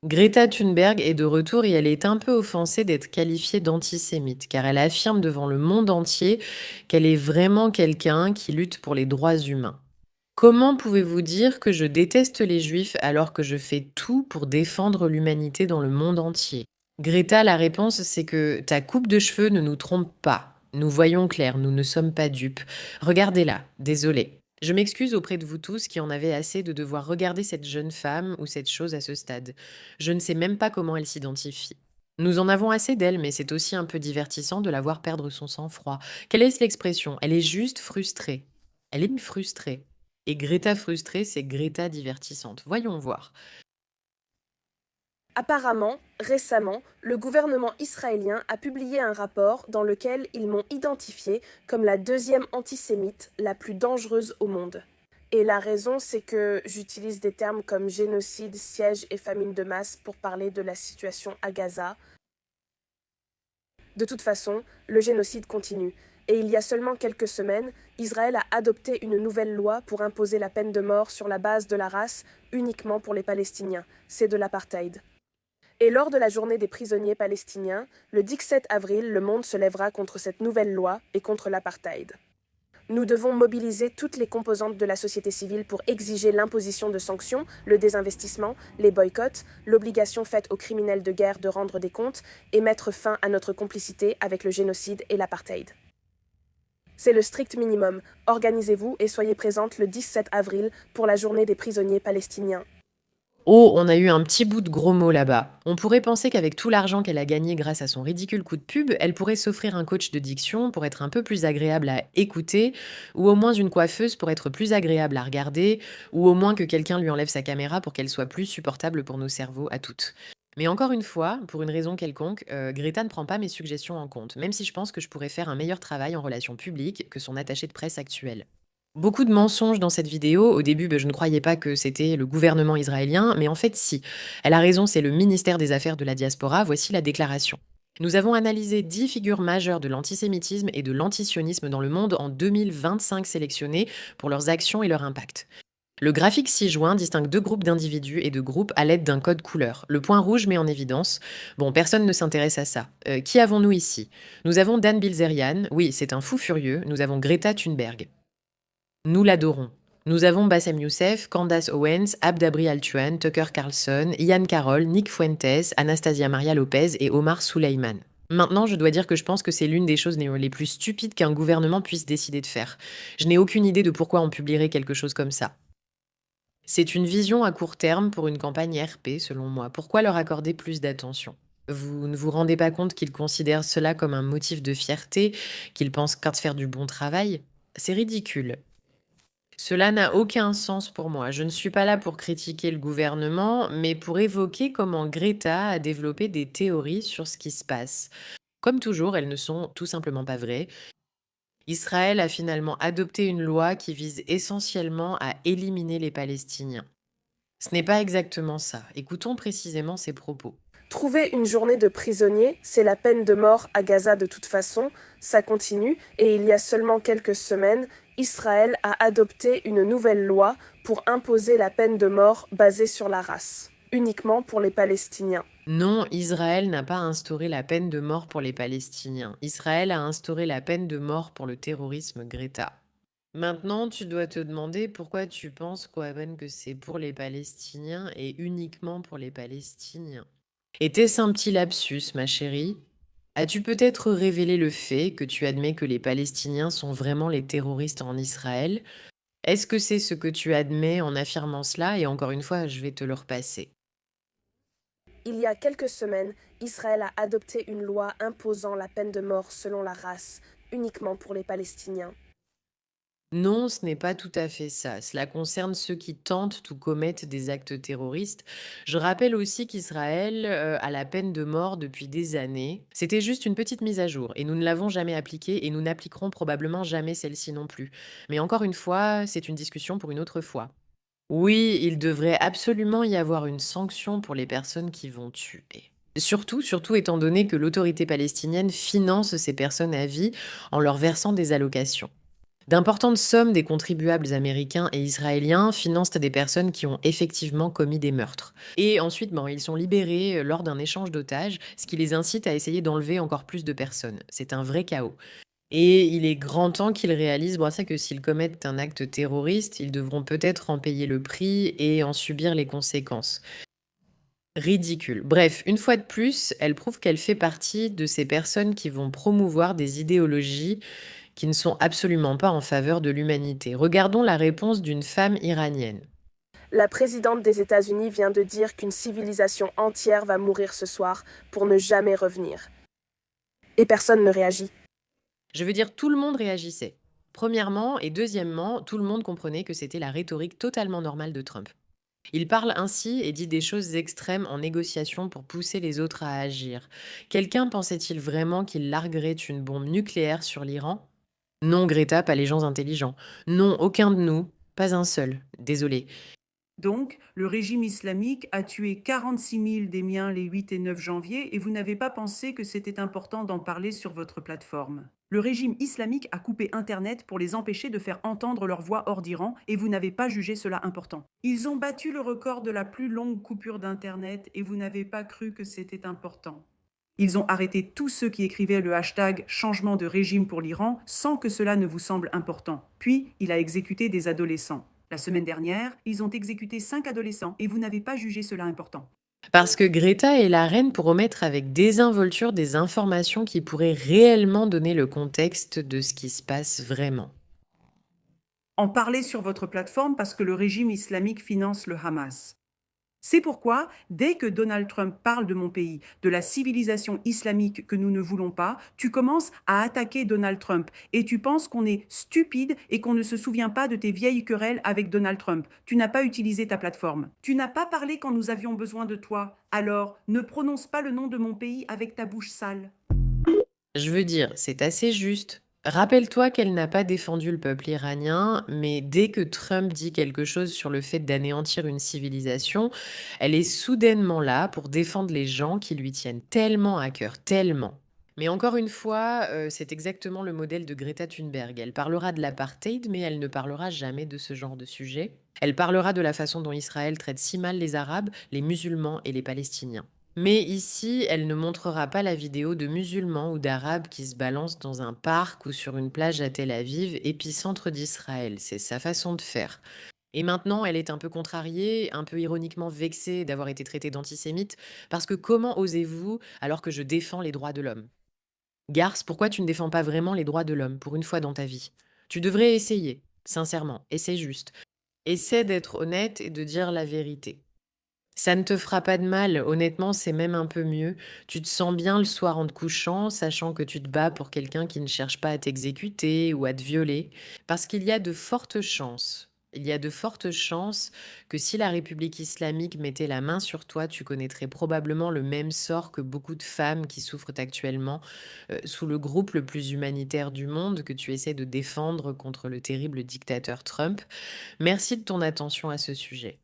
Greta Thunberg est de retour et elle est un peu offensée d'être qualifiée d'antisémite, car elle affirme devant le monde entier qu'elle est vraiment quelqu'un qui lutte pour les droits humains. Comment pouvez-vous dire que je déteste les juifs alors que je fais tout pour défendre l'humanité dans le monde entier? Greta, la réponse, c'est que ta coupe de cheveux ne nous trompe pas. Nous voyons clair, nous ne sommes pas dupes. Regardez-la, désolée. Je m'excuse auprès de vous tous qui en avez assez de devoir regarder cette jeune femme ou cette chose à ce stade. Je ne sais même pas comment elle s'identifie. Nous en avons assez d'elle, mais c'est aussi un peu divertissant de la voir perdre son sang-froid. Quelle est l'expression? Elle est juste frustrée. Elle est frustrée. Et Greta frustrée, c'est Greta divertissante. Voyons voir. Apparemment, récemment, le gouvernement israélien a publié un rapport dans lequel ils m'ont identifiée comme la deuxième antisémite la plus dangereuse au monde. Et la raison, c'est que j'utilise des termes comme génocide, siège et famine de masse pour parler de la situation à Gaza. De toute façon, le génocide continue. Et il y a seulement quelques semaines, Israël a adopté une nouvelle loi pour imposer la peine de mort sur la base de la race uniquement pour les Palestiniens. C'est de l'apartheid. Et lors de la journée des prisonniers palestiniens, le 17 avril, le monde se lèvera contre cette nouvelle loi et contre l'apartheid. Nous devons mobiliser toutes les composantes de la société civile pour exiger l'imposition de sanctions, le désinvestissement, les boycotts, l'obligation faite aux criminels de guerre de rendre des comptes et mettre fin à notre complicité avec le génocide et l'apartheid. C'est le strict minimum. Organisez-vous et soyez présentes le 17 avril pour la journée des prisonniers palestiniens. Oh, on a eu un petit bout de gros mots là-bas. On pourrait penser qu'avec tout l'argent qu'elle a gagné grâce à son ridicule coup de pub, elle pourrait s'offrir un coach de diction pour être un peu plus agréable à écouter, ou au moins une coiffeuse pour être plus agréable à regarder, ou au moins que quelqu'un lui enlève sa caméra pour qu'elle soit plus supportable pour nos cerveaux à toutes. Mais encore une fois, pour une raison quelconque, Greta ne prend pas mes suggestions en compte, même si je pense que je pourrais faire un meilleur travail en relations publiques que son attaché de presse actuel. Beaucoup de mensonges dans cette vidéo. Au début, je ne croyais pas que c'était le gouvernement israélien, mais en fait, si. Elle a raison, c'est le ministère des Affaires de la Diaspora. Voici la déclaration. Nous avons analysé 10 figures majeures de l'antisémitisme et de l'antisionisme dans le monde en 2025 sélectionnées pour leurs actions et leur impact. Le graphique ci-joint distingue deux groupes d'individus et de groupes à l'aide d'un code couleur. Le point rouge met en évidence. Bon, personne ne s'intéresse à ça. Qui avons-nous ici? Nous avons Dan Bilzerian. Oui, c'est un fou furieux. Nous avons Greta Thunberg. Nous l'adorons. Nous avons Bassem Youssef, Candace Owens, Abdabri Altuan, Tucker Carlson, Ian Carroll, Nick Fuentes, Anastasia Maria Lopez et Omar Suleiman. Maintenant, je dois dire que je pense que c'est l'une des choses les plus stupides qu'un gouvernement puisse décider de faire. Je n'ai aucune idée de pourquoi on publierait quelque chose comme ça. C'est une vision à court terme pour une campagne RP, selon moi. Pourquoi leur accorder plus d'attention? Vous ne vous rendez pas compte qu'ils considèrent cela comme un motif de fierté, qu'ils pensent qu'à faire du bon travail? C'est ridicule. Cela n'a aucun sens pour moi. Je ne suis pas là pour critiquer le gouvernement, mais pour évoquer comment Greta a développé des théories sur ce qui se passe. Comme toujours, elles ne sont tout simplement pas vraies. Israël a finalement adopté une loi qui vise essentiellement à éliminer les Palestiniens. Ce n'est pas exactement ça. Écoutons précisément ses propos. Trouver une journée de prisonniers, c'est la peine de mort à Gaza de toute façon, ça continue, et il y a seulement quelques semaines, Israël a adopté une nouvelle loi pour imposer la peine de mort basée sur la race, uniquement pour les Palestiniens. Non, Israël n'a pas instauré la peine de mort pour les Palestiniens. Israël a instauré la peine de mort pour le terrorisme Greta. Maintenant, tu dois te demander pourquoi tu penses, Cohen, que c'est pour les Palestiniens et uniquement pour les Palestiniens. Était-ce un petit lapsus, ma chérie? As-tu peut-être révélé le fait que tu admets que les Palestiniens sont vraiment les terroristes en Israël? Est-ce que c'est ce que tu admets en affirmant cela? Et encore une fois, je vais te le repasser. Il y a quelques semaines, Israël a adopté une loi imposant la peine de mort selon la race, uniquement pour les Palestiniens. Non, ce n'est pas tout à fait ça. Cela concerne ceux qui tentent ou commettent des actes terroristes. Je rappelle aussi qu'Israël a la peine de mort depuis des années. C'était juste une petite mise à jour et nous ne l'avons jamais appliquée et nous n'appliquerons probablement jamais celle-ci non plus. Mais encore une fois, c'est une discussion pour une autre fois. Oui, il devrait absolument y avoir une sanction pour les personnes qui vont tuer. Surtout étant donné que l'autorité palestinienne finance ces personnes à vie en leur versant des allocations. D'importantes sommes des contribuables américains et israéliens financent des personnes qui ont effectivement commis des meurtres. Et ensuite, bon, ils sont libérés lors d'un échange d'otages, ce qui les incite à essayer d'enlever encore plus de personnes. C'est un vrai chaos. Et il est grand temps qu'ils réalisent, bon, ça, que s'ils commettent un acte terroriste, ils devront peut-être en payer le prix et en subir les conséquences. Ridicule. Bref, une fois de plus, elle prouve qu'elle fait partie de ces personnes qui vont promouvoir des idéologies qui ne sont absolument pas en faveur de l'humanité. Regardons la réponse d'une femme iranienne. La présidente des États-Unis vient de dire qu'une civilisation entière va mourir ce soir pour ne jamais revenir. Et personne ne réagit. Je veux dire, tout le monde réagissait. Premièrement, et deuxièmement, tout le monde comprenait que c'était la rhétorique totalement normale de Trump. Il parle ainsi et dit des choses extrêmes en négociation pour pousser les autres à agir. Quelqu'un pensait-il vraiment qu'il larguerait une bombe nucléaire sur l'Iran? Non, Greta, pas les gens intelligents. Non, aucun de nous, pas un seul. Désolé. Donc, le régime islamique a tué 46 000 des miens les 8 et 9 janvier et vous n'avez pas pensé que c'était important d'en parler sur votre plateforme. Le régime islamique a coupé Internet pour les empêcher de faire entendre leur voix hors d'Iran et vous n'avez pas jugé cela important. Ils ont battu le record de la plus longue coupure d'Internet et vous n'avez pas cru que c'était important. Ils ont arrêté tous ceux qui écrivaient le hashtag changement de régime pour l'Iran sans que cela ne vous semble important. Puis, il a exécuté des adolescents. La semaine dernière, ils ont exécuté 5 adolescents et vous n'avez pas jugé cela important. Parce que Greta est la reine pour omettre avec désinvolture des informations qui pourraient réellement donner le contexte de ce qui se passe vraiment. En parler sur votre plateforme parce que le régime islamique finance le Hamas. C'est pourquoi, dès que Donald Trump parle de mon pays, de la civilisation islamique que nous ne voulons pas, tu commences à attaquer Donald Trump et tu penses qu'on est stupide et qu'on ne se souvient pas de tes vieilles querelles avec Donald Trump. Tu n'as pas utilisé ta plateforme. Tu n'as pas parlé quand nous avions besoin de toi. Alors, ne prononce pas le nom de mon pays avec ta bouche sale. Je veux dire, c'est assez juste. Rappelle-toi qu'elle n'a pas défendu le peuple iranien, mais dès que Trump dit quelque chose sur le fait d'anéantir une civilisation, elle est soudainement là pour défendre les gens qui lui tiennent tellement à cœur, tellement. Mais encore une fois, c'est exactement le modèle de Greta Thunberg. Elle parlera de l'apartheid, mais elle ne parlera jamais de ce genre de sujet. Elle parlera de la façon dont Israël traite si mal les Arabes, les musulmans et les Palestiniens. Mais ici, elle ne montrera pas la vidéo de musulmans ou d'Arabes qui se balancent dans un parc ou sur une plage à Tel Aviv, épicentre d'Israël. C'est sa façon de faire. Et maintenant, elle est un peu contrariée, un peu ironiquement vexée d'avoir été traitée d'antisémite, parce que comment osez-vous alors que je défends les droits de l'homme? Garce, pourquoi tu ne défends pas vraiment les droits de l'homme pour une fois dans ta vie? Tu devrais essayer, sincèrement, essaie juste. Essaie d'être honnête et de dire la vérité. Ça ne te fera pas de mal, honnêtement, c'est même un peu mieux. Tu te sens bien le soir en te couchant, sachant que tu te bats pour quelqu'un qui ne cherche pas à t'exécuter ou à te violer. Parce qu'il y a de fortes chances, il y a de fortes chances que si la République islamique mettait la main sur toi, tu connaîtrais probablement le même sort que beaucoup de femmes qui souffrent actuellement sous le groupe le plus humanitaire du monde que tu essaies de défendre contre le terrible dictateur Trump. Merci de ton attention à ce sujet.